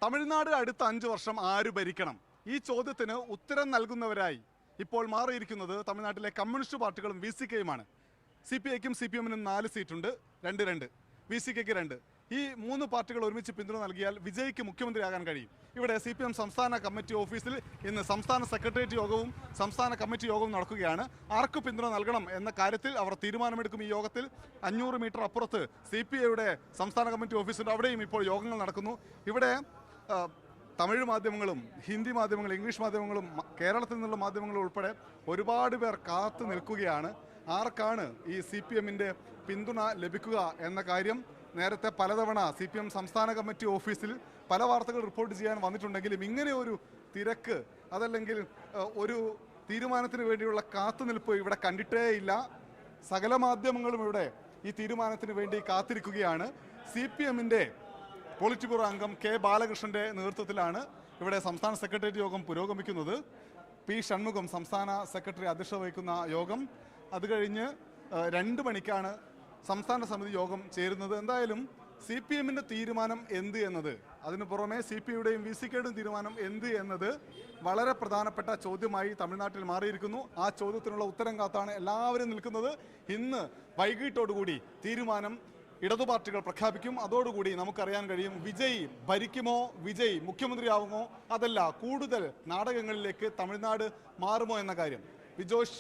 തമിഴ്നാട് അടുത്ത 5 വർഷം ആര് ഭരിക്കണം? ഈ ചോദ്യത്തിന് ഉത്തരം നൽകുന്നവരായി ഇപ്പോൾ മാറിയിരിക്കുന്നത് തമിഴ്നാട്ടിലെ കമ്മ്യൂണിസ്റ്റ് പാർട്ടികളും VCKയുമാണ്. CPIക്കും CPMനും 4 സീറ്റുണ്ട്, 2-2. VCKയ്ക്ക് 2. ഈ 3 പാർട്ടികൾ ഒരുമിച്ച് പിന്തുണ നൽകിയാൽ വിജയ്ക്ക് മുഖ്യമന്ത്രിയാകാൻ കഴിയും. ഇവിടെ CPM സംസ്ഥാന കമ്മിറ്റി ഓഫീസിൽ ഇന്ന് സംസ്ഥാന സെക്രട്ടേറിയറ്റ് യോഗവും സംസ്ഥാന കമ്മിറ്റി യോഗവും നടക്കുകയാണ്. ആർക്ക് പിന്തുണ നൽകണം എന്ന കാര്യത്തിൽ അവർ തീരുമാനമെടുക്കും. ഈ യോഗത്തിൽ 500 മീറ്റർ അപ്പുറത്ത് CPIയുടെ സംസ്ഥാന കമ്മിറ്റി ഓഫീസുണ്ട്. അവിടെയും ഇപ്പോൾ യോഗങ്ങൾ നടക്കുന്നു. ഇവിടെ തമിഴ് മാധ്യമങ്ങളും ഹിന്ദി മാധ്യമങ്ങളും ഇംഗ്ലീഷ് മാധ്യമങ്ങളും കേരളത്തിൽ നിന്നുള്ള മാധ്യമങ്ങളും ഉൾപ്പെടെ ഒരുപാട് പേർ കാത്തു നിൽക്കുകയാണ്. ആർക്കാണ് ഈ CPMൻ്റെ പിന്തുണ ലഭിക്കുക എന്ന കാര്യം നേരത്തെ പലതവണ CPM സംസ്ഥാന കമ്മിറ്റി ഓഫീസിൽ പല വാർത്തകൾ റിപ്പോർട്ട് ചെയ്യാൻ വന്നിട്ടുണ്ടെങ്കിലും ഇങ്ങനെ ഒരു തിരക്ക് അതല്ലെങ്കിൽ ഒരു തീരുമാനത്തിന് വേണ്ടിയുള്ള കാത്തുനിൽപ്പ് ഇവിടെ കണ്ടിട്ടേയില്ല. സകല മാധ്യമങ്ങളും ഇവിടെ ഈ തീരുമാനത്തിന് വേണ്ടി കാത്തിരിക്കുകയാണ്. CPMൻ്റെ പോളിറ്റ് ബ്യൂറോ അംഗം K. ബാലകൃഷ്ണന്റെ നേതൃത്വത്തിലാണ് ഇവിടെ സംസ്ഥാന സെക്രട്ടേറിയറ്റ് യോഗം പുരോഗമിക്കുന്നത്. P. ഷൺമുഖം സംസ്ഥാന സെക്രട്ടറി അധ്യക്ഷത വഹിക്കുന്ന യോഗം. അത് കഴിഞ്ഞ് 2 മണിക്കാണ് സംസ്ഥാന സമിതി യോഗം ചേരുന്നത്. എന്തായാലും CPMൻ്റെ തീരുമാനം എന്ത് എന്നത്, അതിനു പുറമെ CPIയുടെയും VCKയുടെയും തീരുമാനം എന്ത് എന്നത് വളരെ പ്രധാനപ്പെട്ട ചോദ്യമായി തമിഴ്നാട്ടിൽ മാറിയിരിക്കുന്നു. ആ ചോദ്യത്തിനുള്ള ഉത്തരം കാത്താണ് എല്ലാവരും നിൽക്കുന്നത്. ഇന്ന് വൈകിട്ടോടുകൂടി തീരുമാനം ഇടതു പാർട്ടികൾ പ്രഖ്യാപിക്കും. അതോടുകൂടി നമുക്കറിയാൻ കഴിയും വിജയ് ഭരിക്കുമോ, വിജയ് മുഖ്യമന്ത്രിയാവുമോ, അതല്ല കൂടുതൽ നാടകങ്ങളിലേക്ക് തമിഴ്നാട് മാറുമോ എന്ന കാര്യം. വിജോഷ്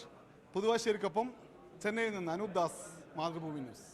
പുതുവാശ്ശേരിക്കൊപ്പം ചെന്നൈയിൽ നിന്ന് അനൂപ് ദാസ്, മാതൃഭൂമി ന്യൂസ്.